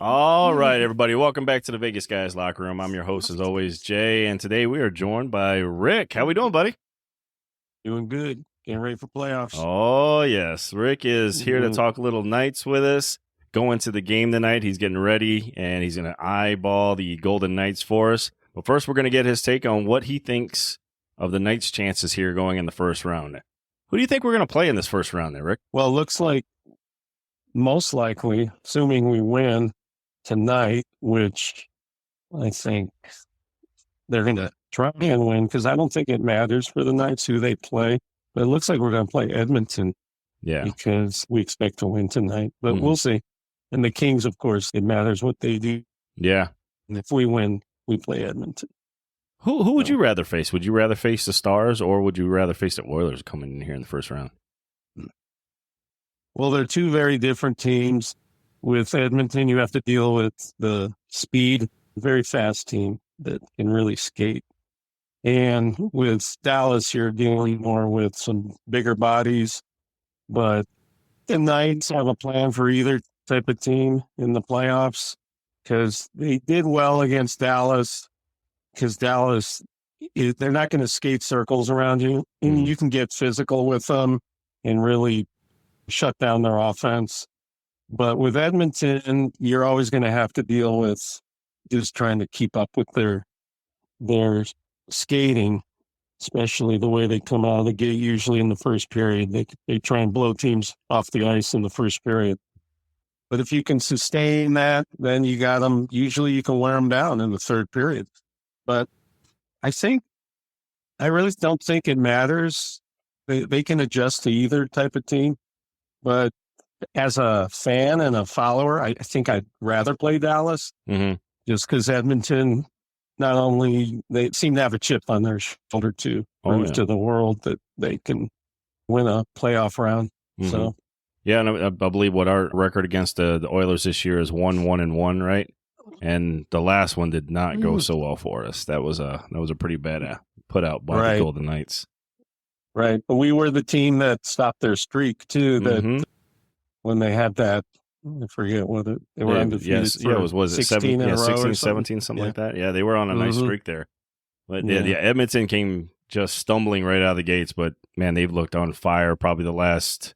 All right, everybody. Welcome back to the Vegas Guys Locker Room. I'm your host, as always, Jay, and today we are joined by Rick. How we doing, buddy? Doing good. Getting ready for playoffs. Oh, yes. Rick is here to talk little Knights with us. Going to the game tonight. He's getting ready, and he's going to eyeball the Golden Knights for us. But first, we're going to get his take on what he thinks of the Knights' chances here going in the first round. Who do you think we're going to play in this first round there, Rick? Well, it looks like most likely, assuming we win tonight, which I think they're going to try and win, because I don't think it matters for the Knights who they play. But it looks like we're going to play Edmonton. Yeah. Because we expect to win tonight. But we'll see. And the Kings, of course, it matters what they do. Yeah. And if we win, we play Edmonton. Who would you rather face? Would you rather face the Stars, or would you rather face the Oilers coming in here in the first round? Well, they're two very different teams. With Edmonton, you have to deal with the speed, very fast team that can really skate. And with Dallas, you're dealing more with some bigger bodies. But the Knights have a plan for either type of team in the playoffs, because they did well against Dallas, because Dallas, they're not going to skate circles around you. And you can get physical with them and really shut down their offense. But with Edmonton, you're always going to have to deal with just trying to keep up with their skating, especially the way they come out of the gate. Usually in the first period, they try and blow teams off the ice in the first period. But if you can sustain that, then you got them. Usually you can wear them down in the third period. But I really don't think it matters. They can adjust to either type of team. But as a fan and a follower, I think I'd rather play Dallas, just because Edmonton, not only they seem to have a chip on their shoulder to prove to the world that they can win a playoff round. So, yeah, and I believe what our record against the Oilers this year is 1-1-1, right? And the last one did not go so well for us. That was a pretty bad put out by the Golden Knights. Right, but we were the team that stopped their streak too. That when they had that, I forget what they were undefeated. Was it 16 in a row 16, 17, something like that? Yeah, they were on a nice streak there. But Edmonton came just stumbling right out of the gates. But man, they've looked on fire. Probably the last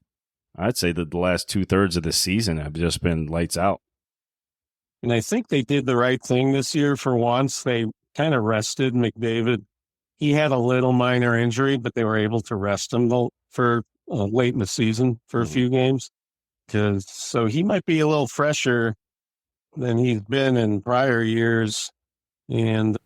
2/3 of the season have just been lights out. And I think they did the right thing this year for once. They kind of rested McDavid. He had a little minor injury, but they were able to rest him for late in the season for a few games. So he might be a little fresher than he's been in prior years. And,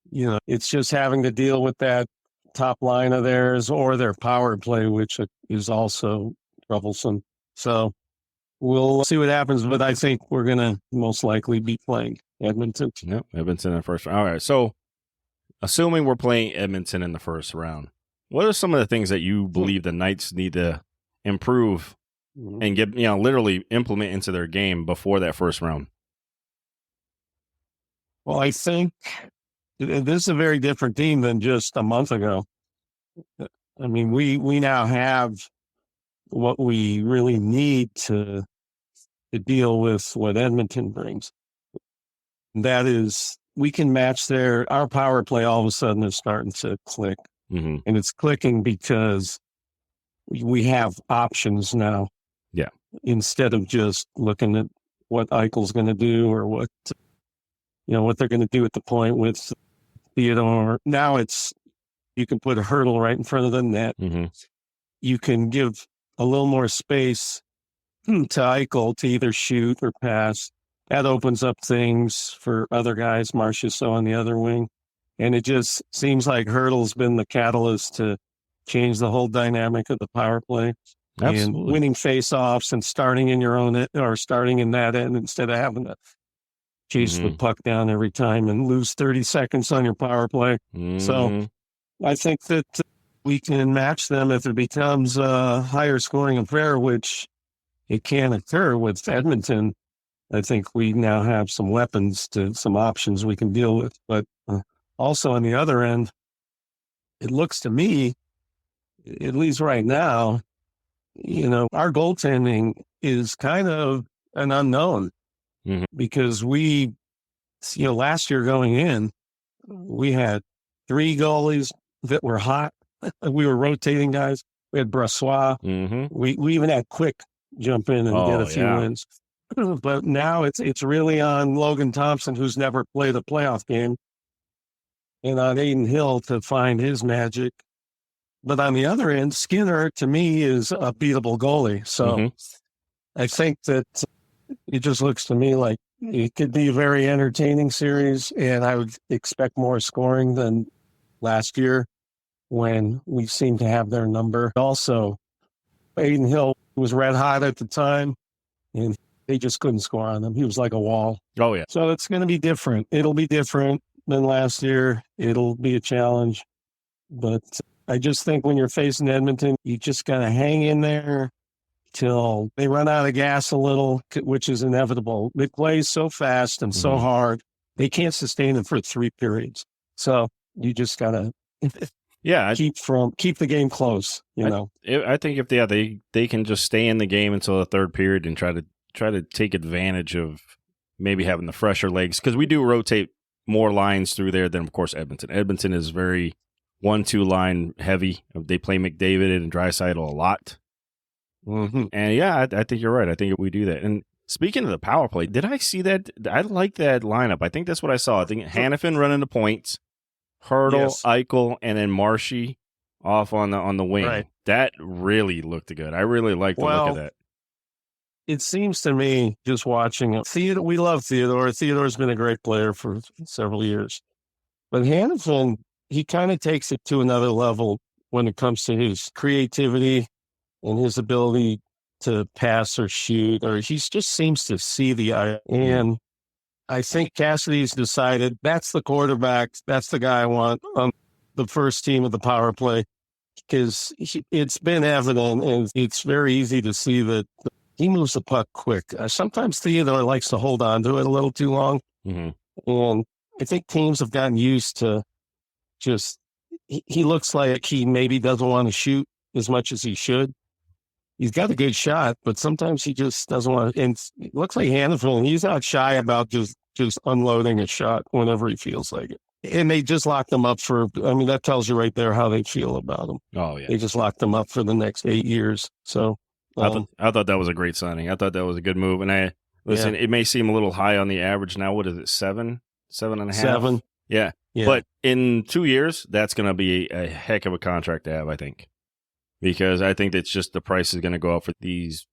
it's just having to deal with that top line of theirs or their power play, which is also troublesome. So we'll see what happens, but I think we're going to most likely be playing Edmonton. Yep, Edmonton in the first round. All right, so assuming we're playing Edmonton in the first round, what are some of the things that you believe the Knights need to improve and get, literally implement into their game before that first round? Well, I think this is a very different team than just a month ago. I mean, we now have what we really need to deal with what Edmonton brings. That is, we can match our power play all of a sudden is starting to click. And it's clicking because we have options now. Yeah. Instead of just looking at what Eichel's going to do or what they're going to do at the point with Theodore. Now you can put a hurdle right in front of the net. You can give a little more space to Eichel to either shoot or pass. That opens up things for other guys, Marchessault on the other wing. And it just seems like Hurdle's been the catalyst to change the whole dynamic of the power play. Absolutely. And winning face-offs and starting in your own end, or starting in that end instead of having to chase the puck down every time and lose 30 seconds on your power play. So I think that we can match them if it becomes a higher scoring affair, which it can occur with Edmonton. I think we now have some weapons some options we can deal with. But also on the other end, it looks to me, at least right now, our goaltending is kind of an unknown. because last year going in, we had 3 goalies that were hot. We were rotating guys. We had Brassois. We even had Quick jump in and get a few wins. But now it's really on Logan Thompson, who's never played a playoff game, and on Aiden Hill to find his magic. But on the other end, Skinner, to me, is a beatable goalie. So I think that it just looks to me like it could be a very entertaining series, and I would expect more scoring than last year when we seemed to have their number. Also, Aiden Hill was red hot at the time, and they just couldn't score on him. He was like a wall. Oh, yeah. So it's going to be different. It'll be different than last year. It'll be a challenge. But I just think when you're facing Edmonton, you just got to hang in there till they run out of gas a little, which is inevitable. They play so fast and so hard, they can't sustain it for 3 periods. So you just got to keep the game close, I think if they can just stay in the game until the 3rd period and try to take advantage of maybe having the fresher legs, because we do rotate more lines through there than, of course, Edmonton. Edmonton is very 1-2 line heavy. They play McDavid and Draisaitl a lot. And I think you're right. I think we do that. And speaking of the power play, did I see that? I like that lineup. I think that's what I saw. I think Hanifin running the points, Hurdle, Eichel, and then Marshy off on the wing. Right. That really looked good. I really like the look of that. It seems to me, just watching it, we love Theodore. Theodore's been a great player for several years. But Hanifin, he kind of takes it to another level when it comes to his creativity and his ability to pass or shoot, or he just seems to see the eye. And I think Cassidy's decided that's the quarterback. That's the guy I want on the first team of the power play, because it's been evident, and it's very easy to see that he moves the puck quick. Sometimes Theodore likes to hold on to it a little too long. And I think teams have gotten used to he looks like he maybe doesn't want to shoot as much as he should. He's got a good shot, but sometimes he just doesn't want to. And it looks like Hanifin, he's not shy about just unloading a shot whenever he feels like it. And they just locked him up that tells you right there how they feel about him. Oh, yeah. They just locked him up for the next 8 years. So I thought that was a great signing. I thought that was a good move. And it may seem a little high on the average now. What is it, 7.5? 7. Yeah. But in 2 years, that's going to be a heck of a contract to have, I think. Because I think that's just the price is going to go up for these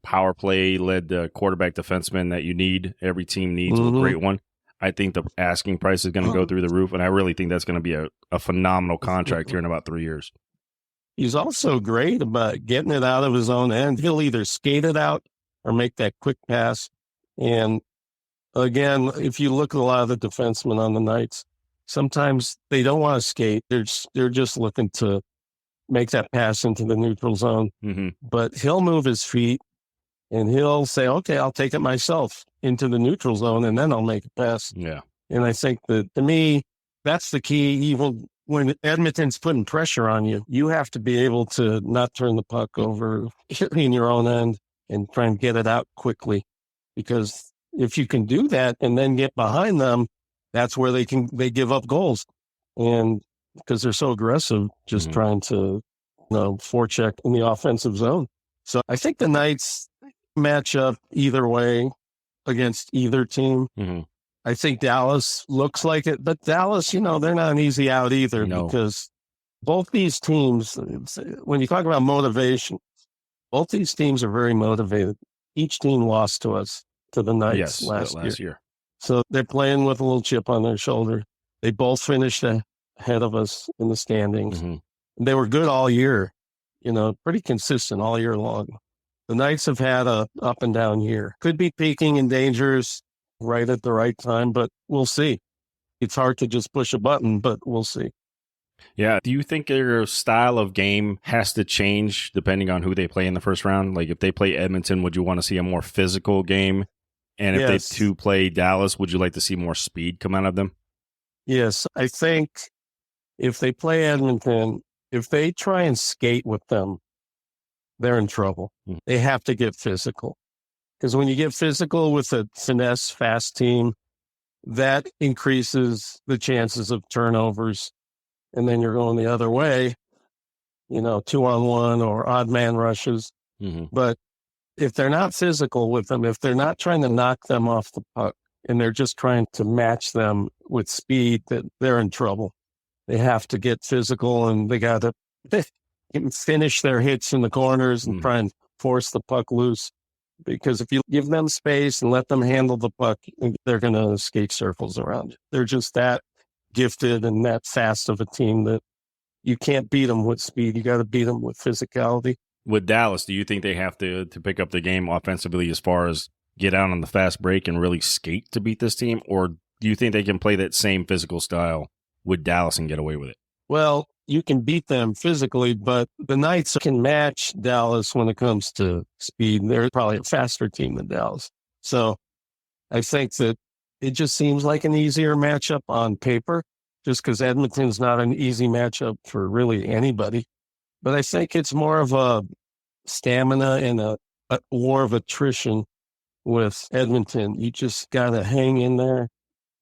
power play-led quarterback defensemen that you need. Every team needs a great one. I think the asking price is going to go through the roof, and I really think that's going to be a phenomenal contract here in about 3 years. He's also great about getting it out of his own end. He'll either skate it out or make that quick pass. And again, if you look at a lot of the defensemen on the Knights, sometimes they don't want to skate. They're just looking to make that pass into the neutral zone. But he'll move his feet and he'll say, okay, I'll take it myself into the neutral zone and then I'll make a pass. Yeah. And I think that, to me, that's the key. Even when Edmonton's putting pressure on you, you have to be able to not turn the puck over in your own end and try and get it out quickly. Because if you can do that and then get behind them, that's where they give up goals. And because they're so aggressive, just trying to, forecheck in the offensive zone. So I think the Knights match up either way against either team. I think Dallas looks like it, but Dallas, they're not an easy out either because both these teams, when you talk about motivation, both these teams are very motivated. Each team lost to us, to the Knights last year. So they're playing with a little chip on their shoulder. They both finished ahead of us in the standings. They were good all year, pretty consistent all year long. The Knights have had a up and down year. Could be peaking in dangers right at the right time, but we'll see. It's hard to just push a button, but we'll see. Yeah. Do you think their style of game has to change depending on who they play in the first round? Like if they play Edmonton, would you want to see a more physical game? And if they too play Dallas, would you like to see more speed come out of them? Yes. I think if they play Edmonton, if they try and skate with them, they're in trouble. They have to get physical. Because when you get physical with a finesse, fast team, that increases the chances of turnovers. And then you're going the other way, 2-on-1 or odd man rushes. Mm-hmm. But if they're not physical with them, if they're not trying to knock them off the puck and they're just trying to match them with speed, that they're in trouble. They have to get physical and they got to finish their hits in the corners and try and force the puck loose. Because if you give them space and let them handle the puck, they're going to skate circles around you. They're just that gifted and that fast of a team that you can't beat them with speed. You got to beat them with physicality. With Dallas, do you think they have to pick up the game offensively as far as get out on the fast break and really skate to beat this team? Or do you think they can play that same physical style with Dallas and get away with it? Well, you can beat them physically, but the Knights can match Dallas when it comes to speed. They're probably a faster team than Dallas. So I think that it just seems like an easier matchup on paper, just because Edmonton's not an easy matchup for really anybody. But I think it's more of a stamina and a war of attrition with Edmonton. You just got to hang in there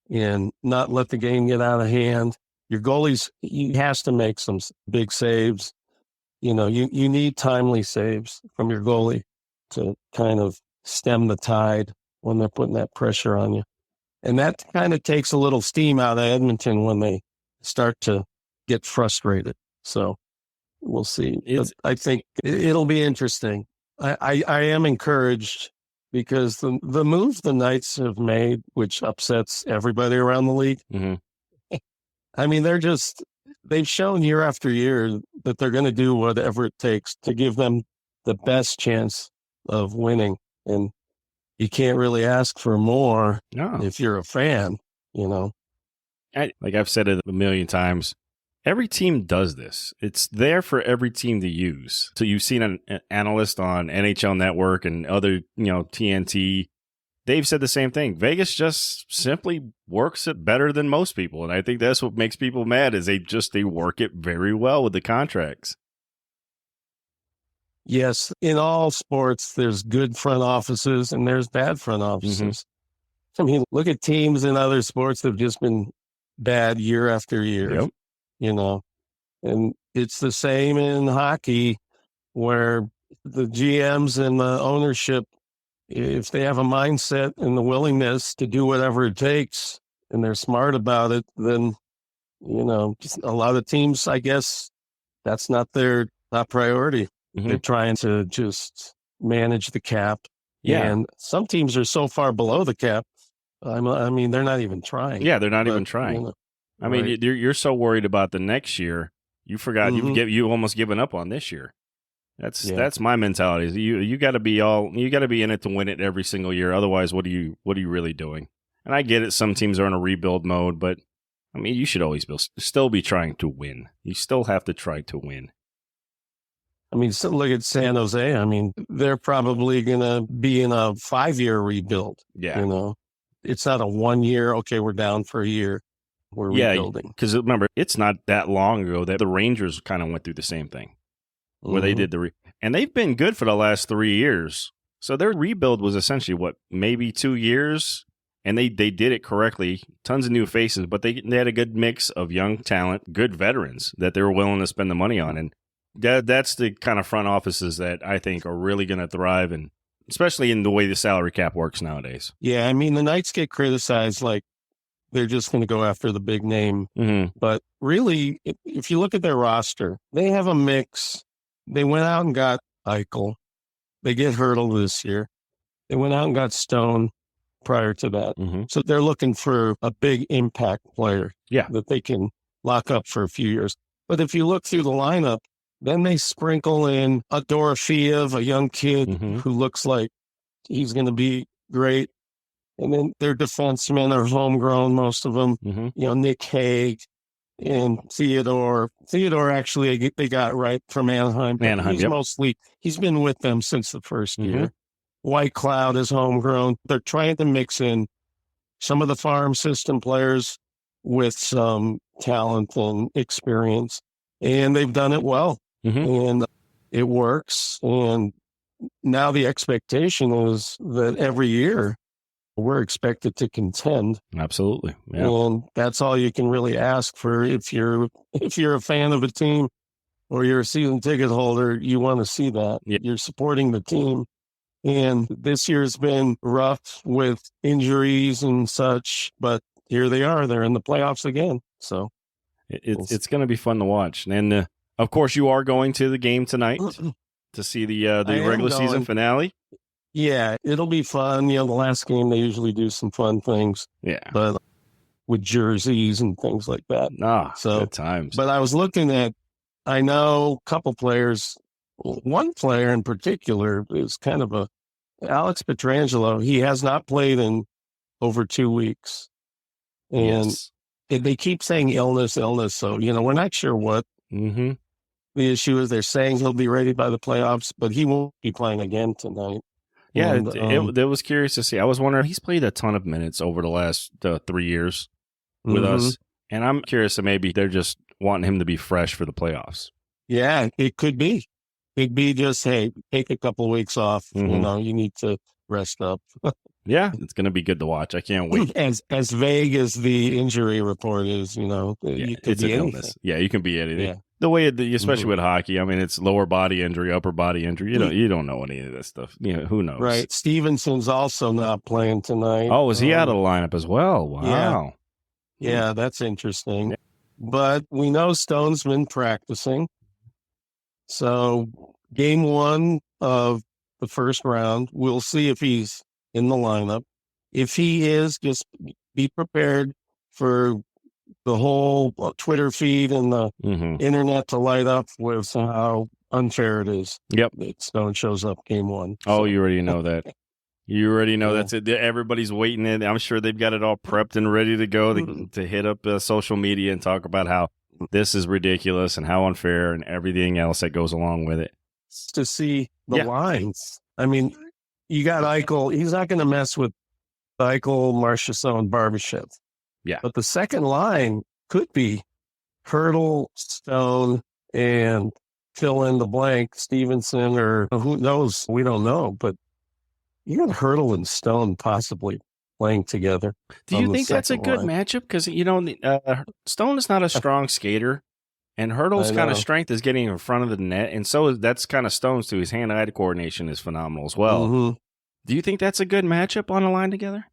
and not let the game get out of hand. Your goalies, he has to make some big saves. You need timely saves from your goalie to kind of stem the tide when they're putting that pressure on you. And that kind of takes a little steam out of Edmonton when they start to get frustrated. So we'll see. But I think it'll be interesting. I am encouraged because the move the Knights have made, which upsets everybody around the league, I mean, they've shown year after year that they're going to do whatever it takes to give them the best chance of winning. And you can't really ask for more if you're a fan, Like I've said it a million times, every team does this. It's there for every team to use. So you've seen an analyst on NHL Network and other, TNT. They've said the same thing. Vegas just simply works it better than most people. And I think that's what makes people mad is they work it very well with the contracts. Yes. In all sports, there's good front offices and there's bad front offices. I mean, look at teams in other sports that have just been bad year after year, and it's the same in hockey where the GMs and the ownership, if they have a mindset and the willingness to do whatever it takes and they're smart about it, then, a lot of teams, I guess, that's not their top priority. They're trying to just manage the cap. Yeah. And some teams are so far below the cap. I mean, they're not even trying. Yeah, they're not even trying. I mean, you're so worried about the next year, you forgot you almost given up on this year. That's my mentality. You got to be in it to win it every single year. Otherwise, what are you really doing? And I get it. Some teams are in a rebuild mode, but I mean, you should always still be trying to win. You still have to try to win. I mean, so look at San Jose. I mean, they're probably going to be in a 5-year rebuild. Yeah. It's not a 1 year. Okay, we're down for a year. We're rebuilding. Because remember, it's not that long ago that the Rangers kind of went through the same thing. Where they did and they've been good for the last 3 years. So their rebuild was essentially maybe 2 years, and they did it correctly. Tons of new faces, but they had a good mix of young talent, good veterans that they were willing to spend the money on, and that's the kind of front offices that I think are really going to thrive, and especially in the way the salary cap works nowadays. Yeah, I mean the Knights get criticized like they're just going to go after the big name, but really, if you look at their roster, they have a mix. They went out and got Eichel. They get Hurdle this year. They went out and got Stone prior to that. So they're looking for a big impact player that they can lock up for a few years. But if you look through the lineup, then they sprinkle in a Dorofeev, a young kid who looks like he's going to be great. And then their defensemen are homegrown, most of them. Nick Haig and Theodore. Theodore, actually, they got right from Anaheim. He's been with them since the first year. Whitecloud is homegrown. They're trying to mix in some of the farm system players with some talent and experience. And they've done it well. And it works. And now the expectation is that every year we're expected to contend. Absolutely. Yeah. And that's all you can really ask for. If you're a fan of a team or you're a season ticket holder, you want to see that. Yeah. You're supporting the team. And this year's been rough with injuries and such, but here they are. They're in the playoffs again. So it's going to be fun to watch. And of course, you are going to the game tonight to see the regular season finale. Yeah, it'll be fun. The last game, they usually do some fun things. Yeah. But with jerseys and things like that. Good times. But I was looking at, I know a couple players, one player in particular is kind of Alex Pietrangelo. He has not played in over 2 weeks. And they keep saying illness. So, we're not sure what the issue is. They're saying he'll be ready by the playoffs, but he won't be playing again tonight. Yeah, it was curious to see. I was wondering, he's played a ton of minutes over the last 3 years with us. And I'm curious that maybe they're just wanting him to be fresh for the playoffs. Yeah, it could be. It'd be just, hey, take a couple of weeks off. You need to rest up. Yeah, it's going to be good to watch. I can't wait. As vague as the injury report is, it's an illness. Yeah, you can be anything. Yeah. The way, especially with hockey, I mean, it's lower body injury, upper body injury. You don't know any of that stuff. Who knows? Right. Stevenson's also not playing tonight. Oh, is he out of the lineup as well? Wow. Yeah, that's interesting. Yeah. But we know Stone's been practicing. So game 1 of the first round, we'll see if he's in the lineup. If he is, just be prepared for the whole Twitter feed and the internet to light up with how unfair it is. Yep. That Stone shows up game 1. Oh, you already know that. You already know that's it. Everybody's waiting in. I'm sure they've got it all prepped and ready to go to hit up social media and talk about how this is ridiculous and how unfair and everything else that goes along with it. To see the lines. I mean, you got Eichel. He's not going to mess with Eichel, Marchessault, Barbashev. Yeah. But the second line could be Hurdle, Stone, and fill in the blank, Stevenson, or who knows? We don't know. But you got Hurdle and Stone possibly playing together. Do you think that's a good matchup? Because, Stone is not a strong skater, and Hurdle's kind of strength is getting in front of the net, and so that's kind of Stone's too. His hand-eye coordination is phenomenal as well. Do you think that's a good matchup on a line together?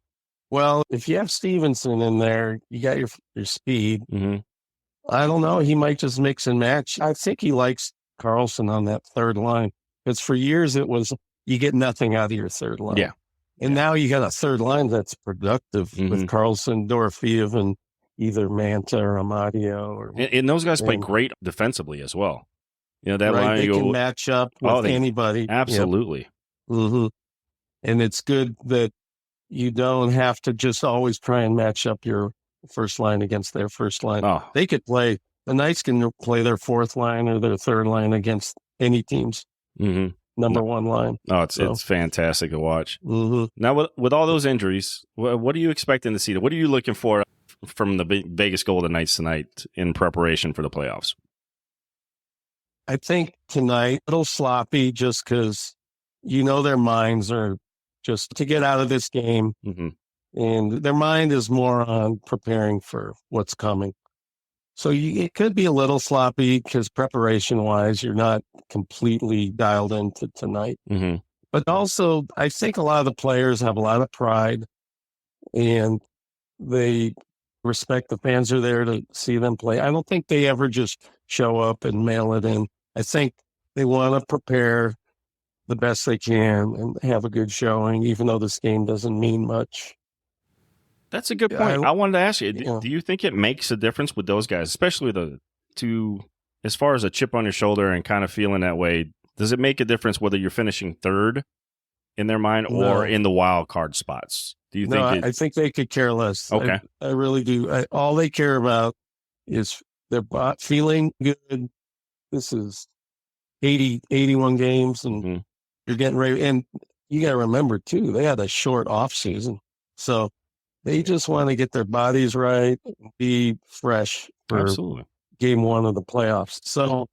Well, if you have Stevenson in there, you got your speed. I don't know. He might just mix and match. I think he likes Carlson on that third line, because for years it was you get nothing out of your third line. Yeah. And now you got a third line that's productive with Carlson, Dorofeev, and either Manta or Amadio. And those guys play great defensively as well. That line they can match up with anybody. Absolutely. Yep. And it's good that you don't have to just always try and match up your first line against their first line. They could play, the Knights can play their fourth line or their third line against any team's number one line. Oh, it's fantastic to watch. Now, with all those injuries, what are you expecting to see? What are you looking for from the Vegas Golden Knights tonight in preparation for the playoffs? I think tonight, a little sloppy just because their minds are just to get out of this game. And their mind is more on preparing for what's coming. So it could be a little sloppy because preparation-wise, you're not completely dialed into tonight. But also, I think a lot of the players have a lot of pride, and they respect the fans are there to see them play. I don't think they ever just show up and mail it in. I think they want to prepare the best they can and have a good showing, even though this game doesn't mean much. That's a good point. I wanted to ask you, do you think it makes a difference with those guys, especially as far as a chip on your shoulder and kind of feeling that way? Does it make a difference whether you're finishing third in their mind or in the wild card spots? Do you think? I think they could care less. Okay. I really do. All they care about is their feeling good. This is 81 games, and you're getting ready. And you got to remember, too, they had a short off season. So they just want to get their bodies right, be fresh for game 1 of the playoffs. So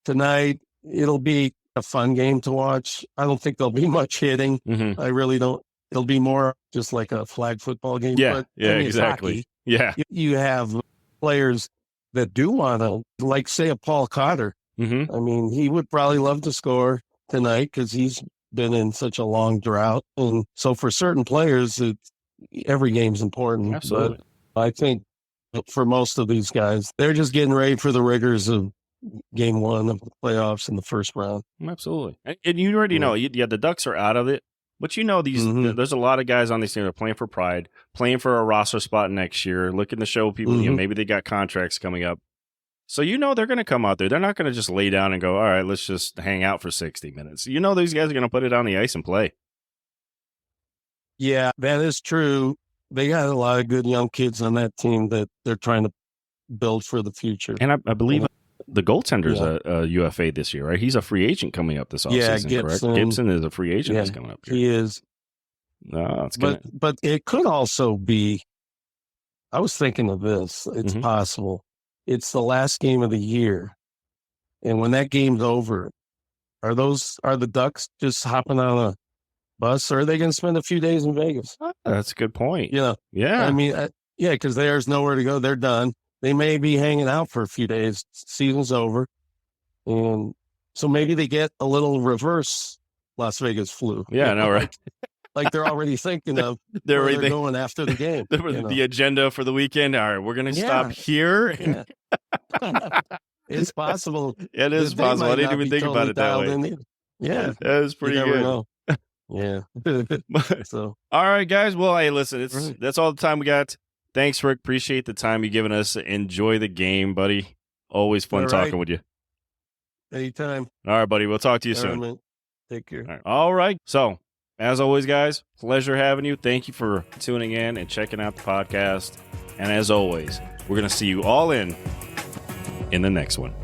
tonight, it'll be a fun game to watch. I don't think there'll be much hitting. Mm-hmm. I really don't. It'll be more just like a flag football game. Yeah, but, yeah, I mean, exactly. Hockey. Yeah. You have players that do want to, like, say, a Paul Cotter. Mm-hmm. I mean, he would probably love to score tonight because he's been in such a long drought. And so for certain players, every game's important. Absolutely. But I think for most of these guys, they're just getting ready for the rigors of game one of the playoffs in the first round. Absolutely. And you already know, the Ducks are out of it. But you know, there's a lot of guys on this team that are playing for pride, playing for a roster spot next year, looking to show people, maybe they got contracts coming up. So you know they're going to come out there. They're not going to just lay down and go, all right, let's just hang out for 60 minutes. You know these guys are going to put it on the ice and play. Yeah, that is true. They got a lot of good young kids on that team that they're trying to build for the future. And I believe the goaltender's a UFA this year, right? He's a free agent coming up this offseason, correct? Gibson is a free agent that's coming up here. He is. But it could also be, I was thinking of this, it's possible. It's the last game of the year. And when that game's over, are the Ducks just hopping on a bus, or are they going to spend a few days in Vegas? That's a good point. Yeah. I mean, because there's nowhere to go. They're done. They may be hanging out for a few days. Season's over. And so maybe they get a little reverse Las Vegas flu. Yeah, I know, right? Like they're already thinking of where they're going after the game. The agenda for the weekend. All right, we're going to stop here. Yeah. It's possible. It is possible. I didn't even think about it that way. Yeah. That was pretty good. Know. Yeah. So, all right, guys. Well, hey, listen, that's all the time we got. Thanks, Rick. Appreciate the time you've given us. Enjoy the game, buddy. Always fun talking with you. Anytime. All right, buddy. We'll talk to you soon. Man. Take care. All right. So, as always, guys, pleasure having you. Thank you for tuning in and checking out the podcast. And as always, we're going to see you all in the next one.